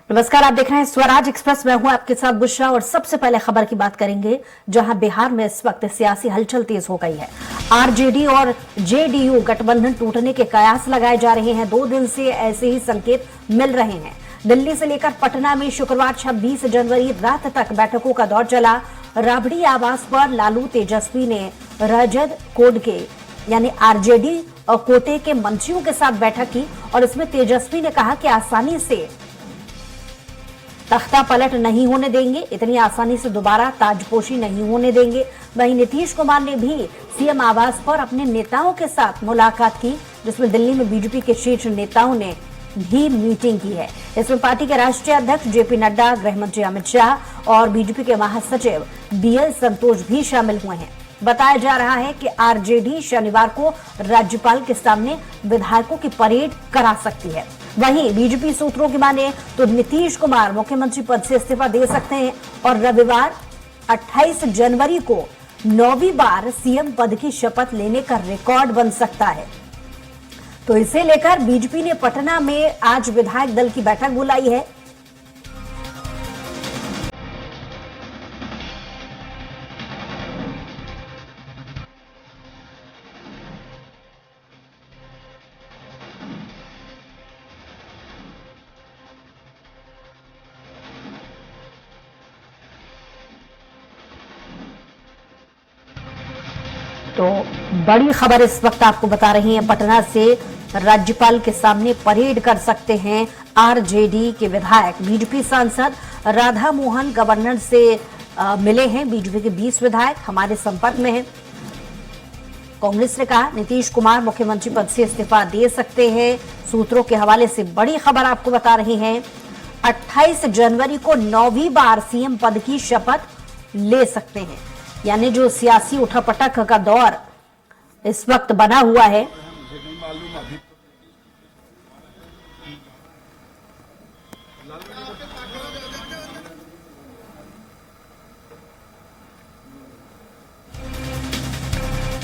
नमस्कार, आप देख रहे हैं स्वराज एक्सप्रेस। मैं हूं आपके साथ बुशरा और सबसे पहले खबर की बात करेंगे, जहां बिहार में इस वक्त सियासी हलचल तेज हो गई है। आरजेडी और जेडीयू गठबंधन टूटने के कयास लगाए जा रहे हैं। 2 दिन से ऐसे ही संकेत मिल रहे हैं। दिल्ली से लेकर पटना में शुक्रवार 26 जनवरी रात तक बैठकों का दौर चला। राबड़ी आवास पर लालू तेजस्वी ने रजत कोड के यानी आरजेडी और कोटे के मंत्रियों के साथ बैठक की और इसमें तेजस्वी ने कहा कि आसानी से तख्ता पलट नहीं होने देंगे, इतनी आसानी से दोबारा ताजपोशी नहीं होने देंगे। वहीं नीतीश कुमार ने भी सीएम आवास पर अपने नेताओं के साथ मुलाकात की, जिसमें दिल्ली में बीजेपी के शीर्ष नेताओं ने भी मीटिंग की है। इसमें पार्टी के राष्ट्रीय अध्यक्ष जेपी नड्डा, गृह मंत्री अमित शाह और बीजेपी के महासचिव बीएल संतोष भी शामिल हुए हैं। बताया जा रहा है कि आरजेडी शनिवार को राज्यपाल के सामने विधायकों की परेड करा सकती है। वहीं बीजेपी सूत्रों की माने तो नीतीश कुमार मुख्यमंत्री पद से इस्तीफा दे सकते हैं और रविवार 28 जनवरी को 9वीं बार सीएम पद की शपथ लेने का रिकॉर्ड बन सकता है। तो इसे लेकर बीजेपी ने पटना में आज विधायक दल की बैठक बुलाई है। तो बड़ी खबर इस वक्त आपको बता रही है, पटना से राज्यपाल के सामने परेड कर सकते हैं आरजेडी के विधायक। बीजेपी सांसद राधा मोहन गवर्नर से मिले हैं। बीजेपी के 20 विधायक हमारे संपर्क में हैं। कांग्रेस ने कहा नीतीश कुमार मुख्यमंत्री पद से इस्तीफा दे सकते हैं। सूत्रों के हवाले से बड़ी खबर आपको बता रही हैं, 28 जनवरी को 9वीं बार सीएम पद की शपथ ले सकते हैं। यानी जो सियासी उठापटक का दौर इस वक्त बना हुआ है,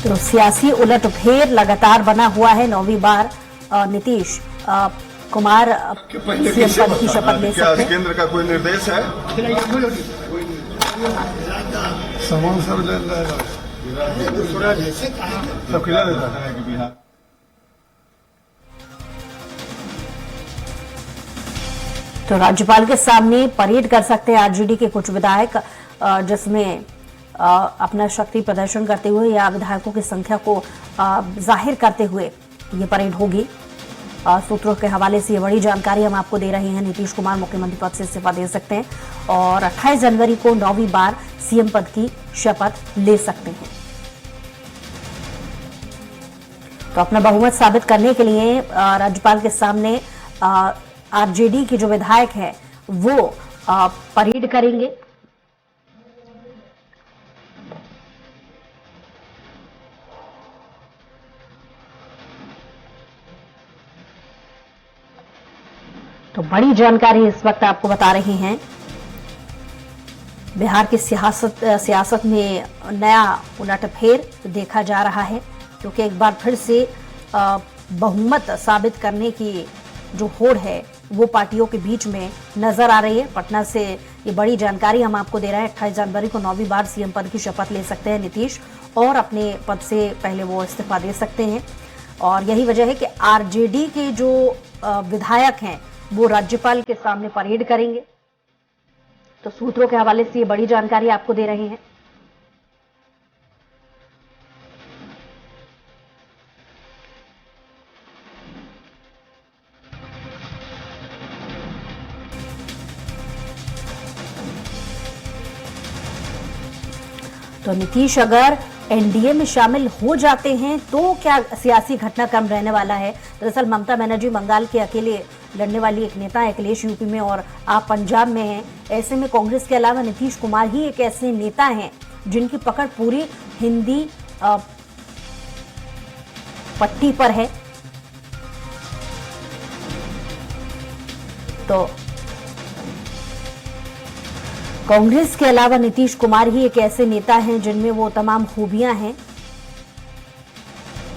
तो सियासी उलटफेर लगातार बना हुआ है। 9वीं बार नीतीश कुमार सीएम पद की शपथ ले सकते हैं। केंद्र का कोई निर्देश है? सामान सब ले सब खिला देता है कि बिहार। तो राज्यपाल के सामने परेड कर सकते हैं आरजेडी के कुछ विधायक, जिसमें अपना शक्ति प्रदर्शन करते हुए या विधायकों की संख्या को जाहिर करते हुए ये परेड होगी। सूत्रों के हवाले से ये बड़ी जानकारी हम आपको दे रहे हैं। नीतीश कुमार मुख्यमंत्री पद से इस्तीफा दे सकते हैं और 28 जनवरी को 9वीं बार सीएम पद की शपथ ले सकते हैं। तो अपना बहुमत साबित करने के लिए राज्यपाल के सामने आरजेडी के जो विधायक हैं वो परेड करेंगे। तो बड़ी जानकारी इस वक्त आपको बता रहे हैं। बिहार की सियासत में नया उलटफेर देखा जा रहा है, क्योंकि एक बार फिर से बहुमत साबित करने की जो होड़ है वो पार्टियों के बीच में नजर आ रही है। पटना से ये बड़ी जानकारी हम आपको दे रहे हैं। 28 जनवरी को 9वीं बार सीएम पद की शपथ ले सकते हैं नीतीश और अपने पद से पहले वो इस्तीफा दे सकते हैं। और यही वजह है कि आरजेडी के जो विधायक हैं वो राज्यपाल के सामने परेड करेंगे। तो सूत्रों के हवाले से ये बड़ी जानकारी आपको दे रहे हैं। तो नीतीश अगर एनडीए में शामिल हो जाते हैं तो क्या सियासी घटनाक्रम रहने वाला है। दरअसल ममता बनर्जी बंगाल के अकेले लड़ने वाली एक नेता है, अखिलेश यूपी में और आप पंजाब में हैं। ऐसे में कांग्रेस के अलावा नीतीश कुमार ही एक ऐसे नेता हैं जिनकी पकड़ पूरी हिंदी पट्टी पर है। तो कांग्रेस के अलावा नीतीश कुमार ही एक ऐसे नेता हैं जिनमें वो तमाम खूबियां हैं।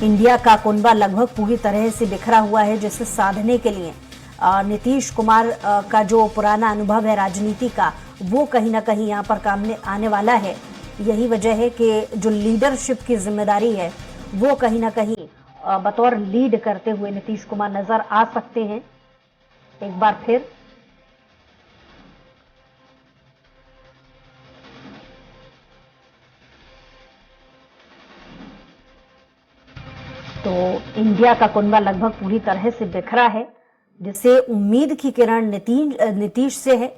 इंडिया का कुनबा लगभग पूरी तरह से बिखरा हुआ है, जिसे साधने के लिए नीतीश कुमार का जो पुराना अनुभव है राजनीति का, वो कहीं ना कहीं यहाँ पर काम में आने वाला है। यही वजह है कि जो लीडरशिप की जिम्मेदारी है वो कहीं ना कहीं बतौर लीड करते हुए नीतीश कुमार नजर आ सकते हैं एक बार फिर। तो इंडिया का कुनबा लगभग पूरी तरह से बिखरा है, जिससे उम्मीद की किरण नीतीश से है।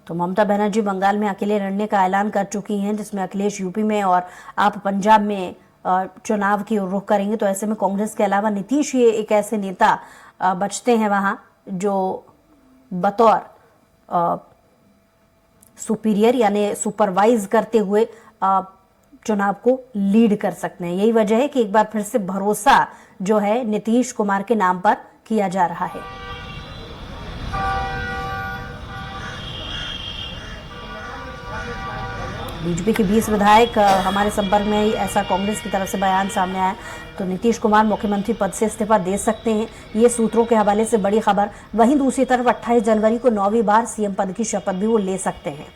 तो ममता बनर्जी बंगाल में अकेले लड़ने का ऐलान कर चुकी हैं, जिसमें अखिलेश यूपी में और आप पंजाब में चुनाव की रुख करेंगे। तो ऐसे में कांग्रेस के अलावा नीतीश ही एक ऐसे नेता बचते हैं वहां जो बतौर सुपीरियर यानी सुपरवाइज करते हुए चुनाव को लीड कर सकते हैं। यही वजह है कि एक बार फिर से भरोसा जो है नीतीश कुमार के नाम पर किया जा रहा है। बीजेपी के 20 विधायक हमारे संपर्क में ही, ऐसा कांग्रेस की तरफ से बयान सामने आया। तो नीतीश कुमार मुख्यमंत्री पद से इस्तीफा दे सकते हैं, ये सूत्रों के हवाले से बड़ी खबर। वहीं दूसरी तरफ 28 जनवरी को 9वीं बार सीएम पद की शपथ भी वो ले सकते हैं।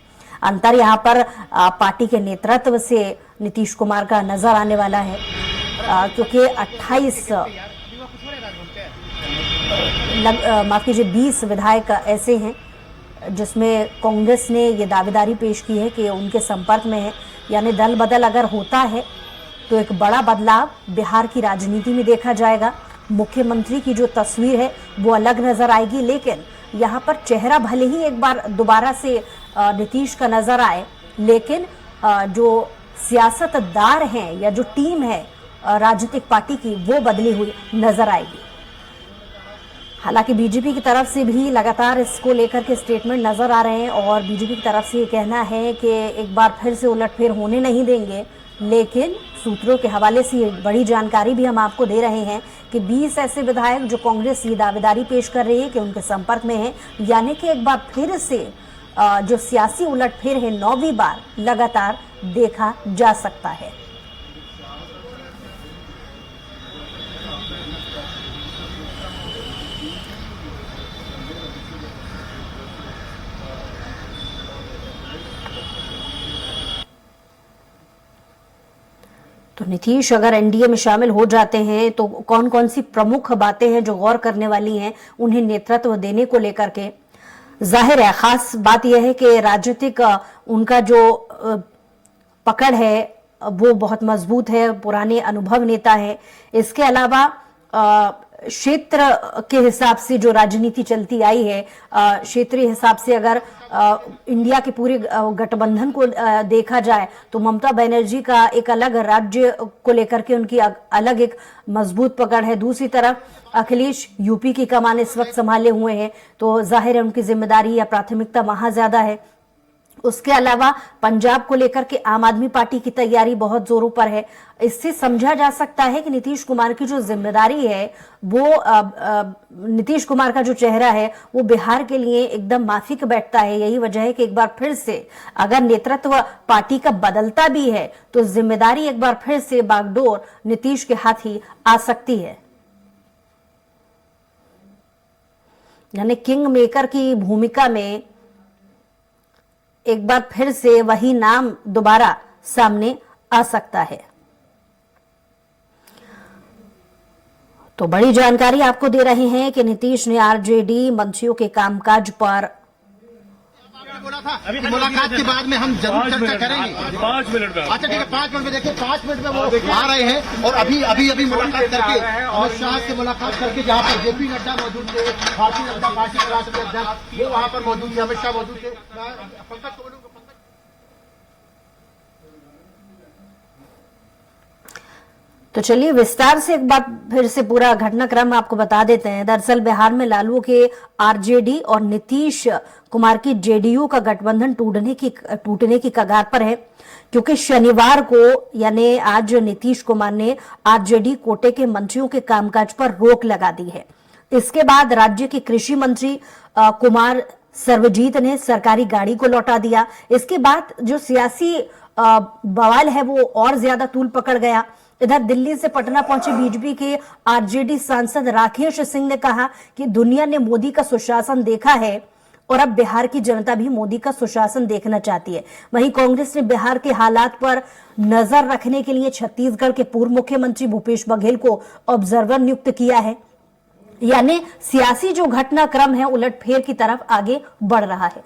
अंतर यहाँ पर पार्टी के नेतृत्व से नीतीश कुमार का नजर आने वाला है, क्योंकि 20 विधायक ऐसे हैं जिसमें कांग्रेस ने ये दावेदारी पेश की है कि उनके संपर्क में है। यानी दल बदल अगर होता है तो एक बड़ा बदलाव बिहार की राजनीति में देखा जाएगा। मुख्यमंत्री की जो तस्वीर है वो अलग नजर आएगी, लेकिन यहाँ पर चेहरा भले ही एक बार दोबारा से नीतीश का नजर आए, लेकिन जो सियासतदार हैं या जो टीम है राजनीतिक पार्टी की, वो बदली हुई नजर आएगी। हालांकि बीजेपी की तरफ से भी लगातार इसको लेकर के स्टेटमेंट नजर आ रहे हैं और बीजेपी की तरफ से ये कहना है कि एक बार फिर से उलटफेर होने नहीं देंगे। लेकिन सूत्रों के हवाले से ये बड़ी जानकारी भी हम आपको दे रहे हैं कि 20 ऐसे विधायक जो कांग्रेस ये दावेदारी पेश कर रही है कि उनके संपर्क में है, यानी कि एक बार फिर से जो सियासी उलटफेर है 9वीं बार लगातार देखा जा सकता है। तो नीतीश अगर एनडीए में शामिल हो जाते हैं तो कौन कौन सी प्रमुख बातें हैं जो गौर करने वाली हैं उन्हें नेतृत्व देने को लेकर के। जाहिर है खास बात यह है कि राजनीतिक उनका जो पकड़ है वो बहुत मजबूत है, पुराने अनुभव नेता है। इसके अलावा क्षेत्र के हिसाब से जो राजनीति चलती आई है, क्षेत्रीय हिसाब से अगर इंडिया के पूरे गठबंधन को देखा जाए तो ममता बनर्जी का एक अलग राज्य को लेकर के उनकी अलग एक मजबूत पकड़ है। दूसरी तरफ अखिलेश यूपी की कमान इस वक्त संभाले हुए हैं, तो जाहिर है उनकी जिम्मेदारी या प्राथमिकता वहां ज्यादा है। उसके अलावा पंजाब को लेकर के आम आदमी पार्टी की तैयारी बहुत जोरों पर है। इससे समझा जा सकता है कि नीतीश कुमार की जो जिम्मेदारी है वो नीतीश कुमार का जो चेहरा है वो बिहार के लिए एकदम माफिक बैठता है। यही वजह है कि एक बार फिर से अगर नेतृत्व पार्टी का बदलता भी है तो जिम्मेदारी एक बार फिर से बागडोर नीतीश के हाथ ही आ सकती है। यानी किंग मेकर की भूमिका में एक बार फिर से वही नाम दोबारा सामने आ सकता है। तो बड़ी जानकारी आपको दे रहे हैं कि नीतीश ने आरजेडी मंत्रियों के कामकाज पर बोला था। अभी मुलाकात के बाद में हम जरूर चर्चा करेंगे। 5 मिनट में। अच्छा ठीक है, 5 मिनट में देखिए, 5 मिनट में वो आ रहे हैं और अभी मुलाकात करके अमित शाह से मुलाकात करके जहाँ पर जेपी नड्डा मौजूद थे, भारतीय जनता पार्टी के राष्ट्रीय अध्यक्ष वो वहाँ पर मौजूद थे, अमित शाह मौजूद थे। पंकज को बोलूंगा। तो चलिए विस्तार से एक बार फिर से पूरा घटनाक्रम आपको बता देते हैं। दरअसल बिहार में लालू के आरजेडी और नीतीश कुमार की जेडीयू का गठबंधन टूटने की कगार पर है, क्योंकि शनिवार को यानी आज नीतीश कुमार ने आरजेडी कोटे के मंत्रियों के कामकाज पर रोक लगा दी है। इसके बाद राज्य के कृषि मंत्री कुमार सर्वजीत ने सरकारी गाड़ी को लौटा दिया। इसके बाद जो सियासी बवाल है वो और ज्यादा तूल पकड़ गया। इधर दिल्ली से पटना पहुंचे बीजेपी के आरजेडी सांसद राकेश सिंह ने कहा कि दुनिया ने मोदी का सुशासन देखा है और अब बिहार की जनता भी मोदी का सुशासन देखना चाहती है। वहीं कांग्रेस ने बिहार के हालात पर नजर रखने के लिए छत्तीसगढ़ के पूर्व मुख्यमंत्री भूपेश बघेल को ऑब्जर्वर नियुक्त किया है। यानी सियासी जो घटनाक्रम है उलटफेर की तरफ आगे बढ़ रहा है।